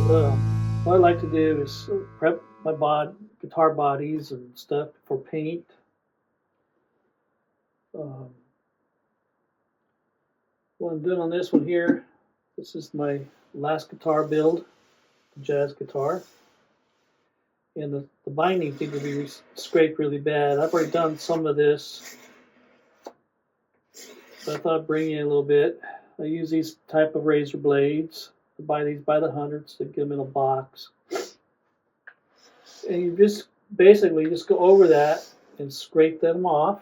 what I like to do is prep my guitar bodies and stuff for paint. Um, what I'm doing on this one here, this is my last guitar build, jazz guitar. And the bindings need to be scraped really bad. I've already done some of this, but I thought I'd bring you a little bit. I use these type of razor blades. I buy these by the hundreds. They get them in a box. And you just basically just go over that and scrape them off.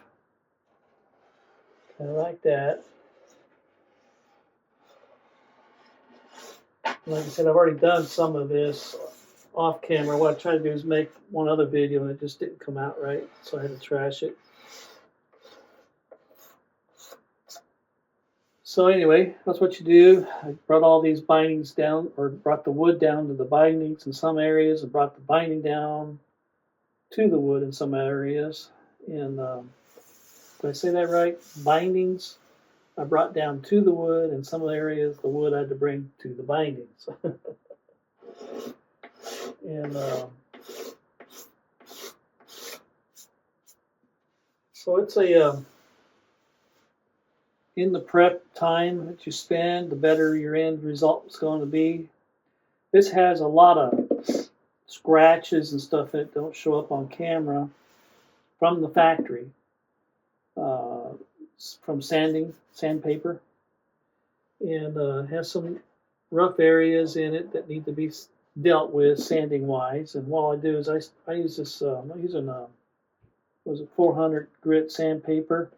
Kind of like that. Like I said, I've already done some of this off camera. What I tried to do is make one other video and it just didn't come out right, so I had to trash it. So anyway, that's what you do. I brought all these bindings down, or brought the wood down to the bindings in some areas, and brought the binding down to the wood in some areas. And did I say that right? Bindings I brought down to the wood, and some of the areas the wood I had to bring to the bindings. And so it's a in the prep time that you spend, the better your end result is going to be. This has a lot of scratches and stuff that don't show up on camera from the factory, from sandpaper, and has some rough areas in it that need to be dealt with sanding wise. And what I do is I use this, I'm using was it 400 grit sandpaper.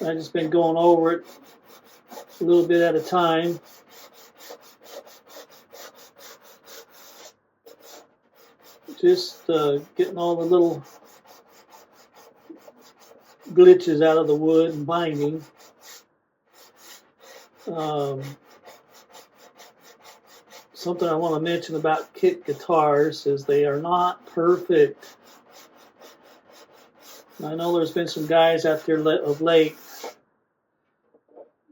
I've just been going over it a little bit at a time. Just getting all the little glitches out of the wood and binding. Something I want to mention about kit guitars is they are not perfect. I know there's been some guys out there of late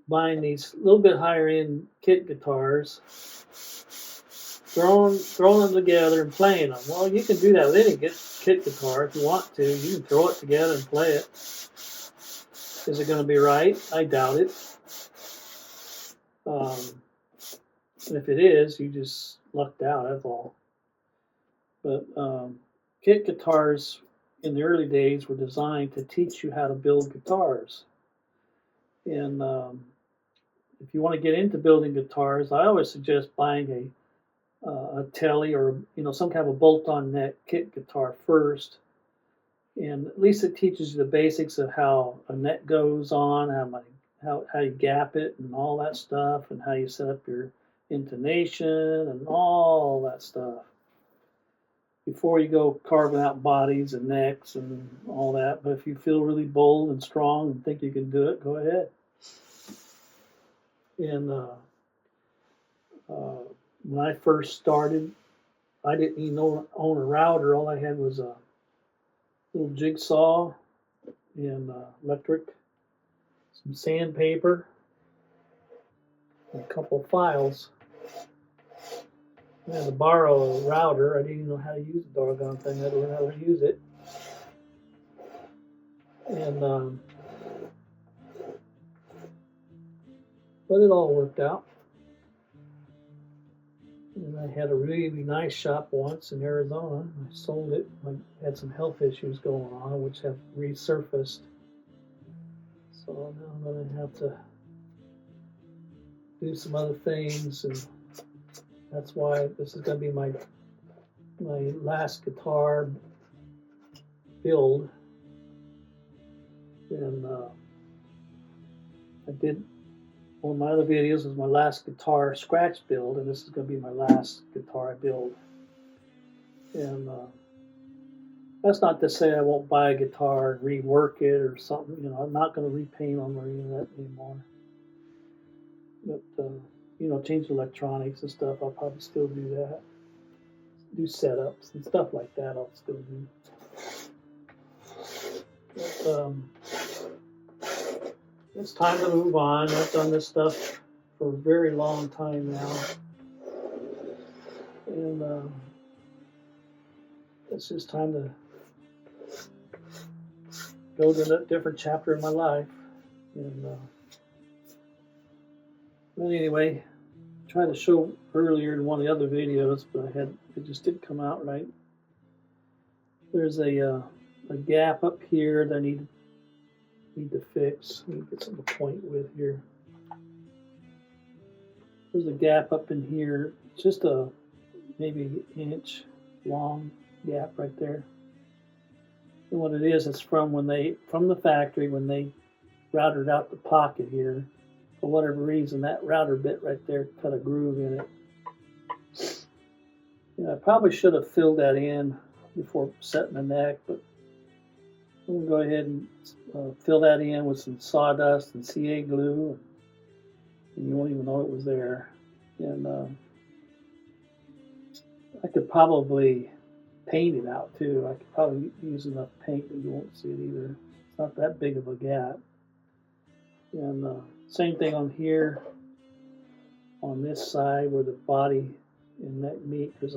buying these little bit higher end kit guitars, throwing them together and playing them. Well, you can do that with any kit guitar if you want to. You can throw it together and play it. Is it going to be right? I doubt it. And if it is, you just lucked out, that's all. But kit guitars in the early days were designed to teach you how to build guitars. And if you want to get into building guitars, I always suggest buying a Tele or some kind of a bolt-on neck kit guitar first. And at least it teaches you the basics of how a neck goes on, how you gap it and all that stuff, and how you set up your intonation and all that stuff before you go carving out bodies and necks and all that. But if you feel really bold and strong and think you can do it, go ahead. And when I first started, I didn't even own a router. All I had was a little jigsaw and electric, some sandpaper, and a couple of files. I had to borrow a router. I didn't even know how to use the doggone thing. I had to learn how to use it. And but it all worked out. And I had a really nice shop once in Arizona. I sold it. I had some health issues going on, which have resurfaced. So now I'm going to have to do some other things, and that's why this is going to be my last guitar build. And I did one of my other videos was my last guitar scratch build, and this is going to be my last guitar build. And that's not to say I won't buy a guitar and rework it or something. I'm not going to repaint them or any of that anymore. But change electronics and stuff. I'll probably still do that. Do setups and stuff like that. I'll still do. But, it's time to move on. I've done this stuff for a very long time now. And it's just time to go to a different chapter in my life. And but anyway, I tried to show earlier in one of the other videos, but it just didn't come out right. There's a gap up here that I need to fix. Let me get something to point with here. There's a gap up in here, just a maybe inch long gap right there. And what it is, it's from the factory when they routed out the pocket here. For whatever reason, that router bit right there cut a groove in it. I probably should have filled that in before setting the neck, but I'm going to go ahead and fill that in with some sawdust and CA glue, and you won't even know it was there. And I could probably paint it out too. I could probably use enough paint that you won't see it either. It's not that big of a gap. And same thing on here, on this side where the body and neck meet. There's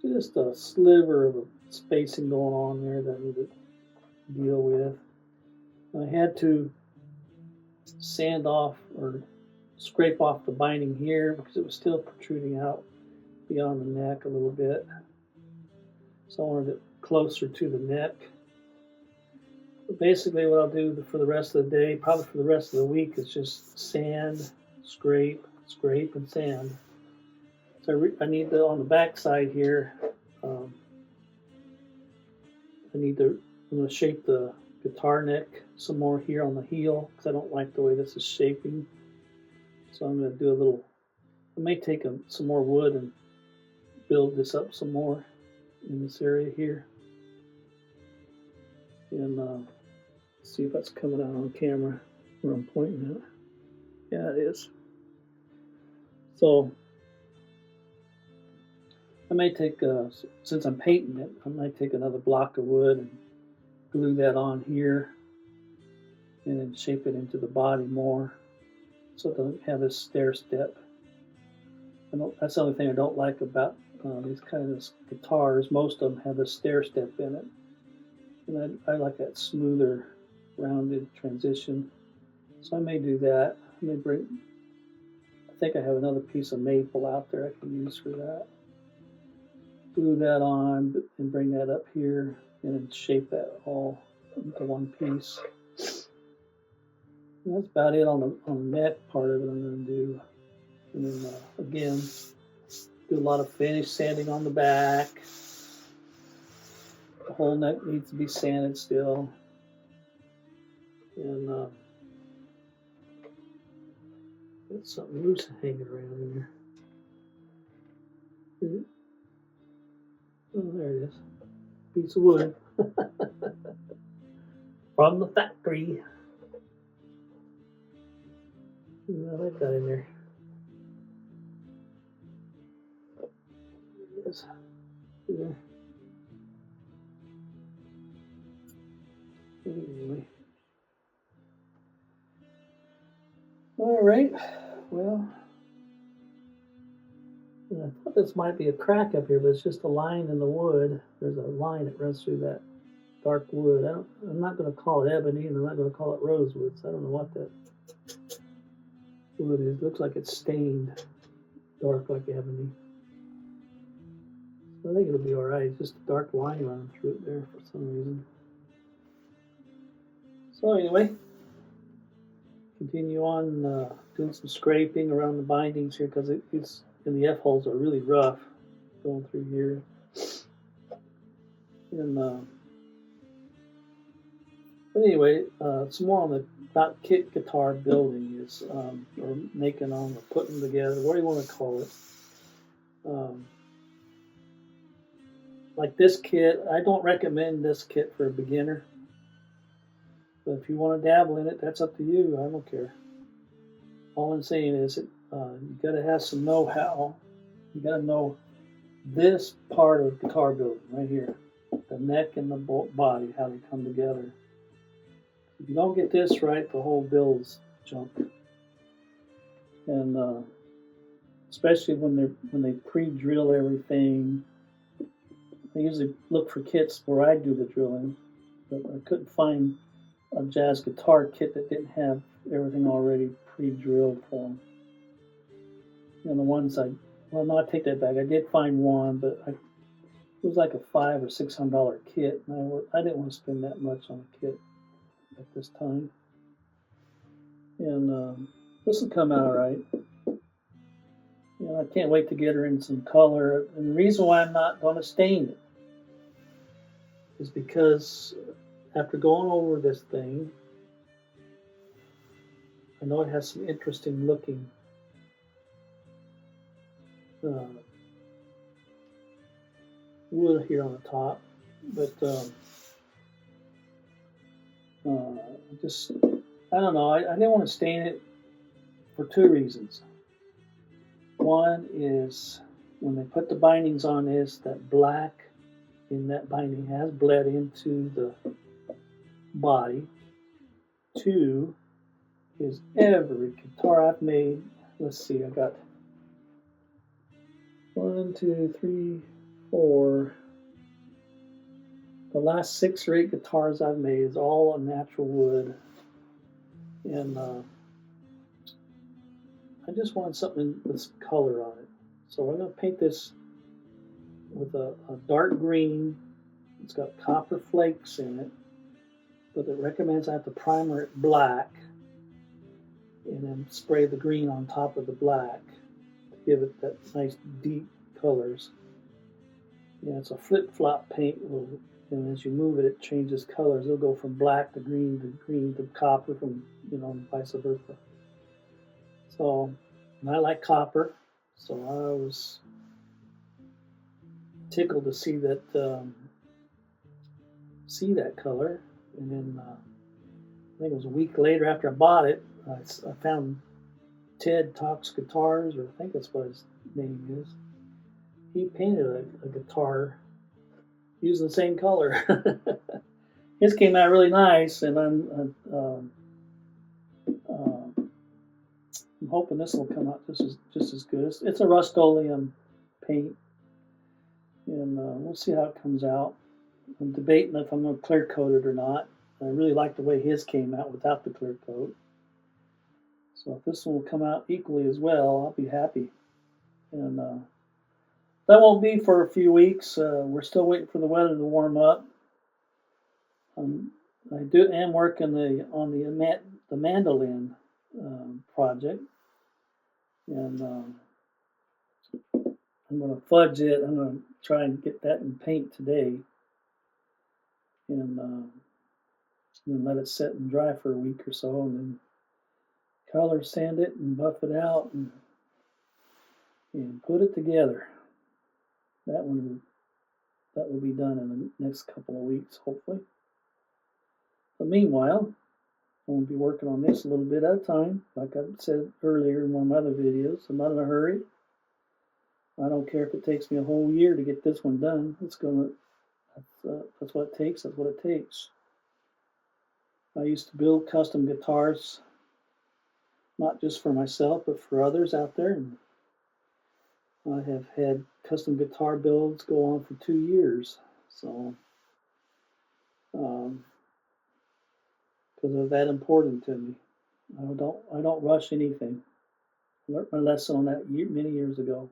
just a sliver of a spacing going on there that I need to deal with. I had to sand off or scrape off the binding here because it was still protruding out beyond the neck a little bit. So I wanted it closer to the neck. But basically what I'll do for the rest of the day, probably for the rest of the week, is just sand, scrape, and sand. So I need on the back side here, I'm going to shape the guitar neck some more here on the heel because I don't like the way this is shaping. So I'm going to do I may take some more wood and build this up some more in this area here. And see if that's coming out on camera where I'm pointing at. Yeah, it is. So I may take, since I'm painting it, I might take another block of wood and glue that on here and then shape it into the body more so it doesn't have this stair step. That's the only thing I don't like about these kinds of guitars. Most of them have a stair step in it. And I like that smoother, rounded transition. So I may do that. I think I have another piece of maple out there I can use for that. Glue that on and bring that up here and then shape that all into one piece. And that's about it on the neck part of it I'm going to do. And then again, do a lot of finish sanding on the back. The whole neck needs to be sanded still. And got something loose hanging around in there. Oh, there it is. Piece of wood from the factory. I like that in there. There it is. There. Anyway. All right. Well, I thought this might be a crack up here, but it's just a line in the wood. There's a line that runs through that dark wood. I'm not going to call it ebony, and I'm not going to call it rosewood. So I don't know what that wood is. It looks like it's stained dark like ebony. So I think it'll be all right. It's just a dark line running through it there for some reason. So anyway, continue on doing some scraping around the bindings here because it's and the F-holes are really rough going through here. And but anyway, some more about kit guitar building is or making them or putting them together, what do you want to call it? Like this kit, I don't recommend this kit for a beginner. But if you want to dabble in it, that's up to you. I don't care. All I'm saying is you got to have some know-how. You got to know this part of guitar building right here, the neck and the body, how they come together. If you don't get this right, the whole build's junk. And especially when they pre-drill everything. I usually look for kits where I do the drilling, but I couldn't find a jazz guitar kit that didn't have everything already pre-drilled for them. And the ones well, no, I take that back. I did find one, but it was like a $500 or $600 kit, and I didn't want to spend that much on a kit at this time. And this will come out all right. I can't wait to get her in some color. And the reason why I'm not going to stain it is because after going over this thing, I know it has some interesting looking wood here on the top, but I don't know. I didn't want to stain it for two reasons. One is when they put the bindings on this, that black in that binding has bled into the body. Two is every guitar I've made. Let's see, I got 1, 2, 3, 4. The last 6 or 8 guitars I've made is all on natural wood, and I just wanted something with some color on it. So I'm going to paint this with a dark green. It's got copper flakes in it, but it recommends I have to primer it black and then spray the green on top of the black to give it that nice deep colors. Yeah, it's a flip-flop paint, and as you move it, it changes colors. It'll go from black to green to copper, and vice versa. So, and I like copper, so I was tickled to see that color. And then I think it was a week later after I bought it, I found Ted Talks Guitars, or I think that's what his name is. He painted a guitar using the same color. His came out really nice, and I'm hoping this will come out just as good. It's a Rust-Oleum paint, and we'll see how it comes out. I'm debating if I'm going to clear coat it or not. I really like the way his came out without the clear coat. So if this one will come out equally as well, I'll be happy. And that won't be for a few weeks. We're still waiting for the weather to warm up. I am working on the mandolin project, and I'm going to fudge it. I'm going to try and get that in paint today, and let it set and dry for a week or so, and then color sand it and buff it out and put it together. That will be done in the next couple of weeks, hopefully. But meanwhile, I'm going to be working on this a little bit at a time. Like I said earlier in one of my other videos, I'm not in a hurry. I don't care if it takes me a whole year to get this one done. That's what it takes. That's what it takes. I used to build custom guitars, not just for myself, but for others out there. And I have had custom guitar builds go on for 2 years. So, because they're that important to me. I don't rush anything. I learned my lesson on that many years ago.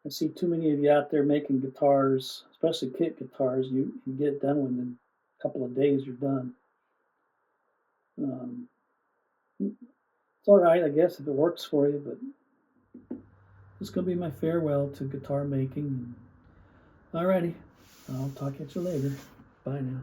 I see too many of you out there making guitars, especially kit guitars. You get it done within a couple of days. You're done. It's all right, I guess, if it works for you. But this is going to be my farewell to guitar making. Alrighty, I'll talk at you later. Bye now.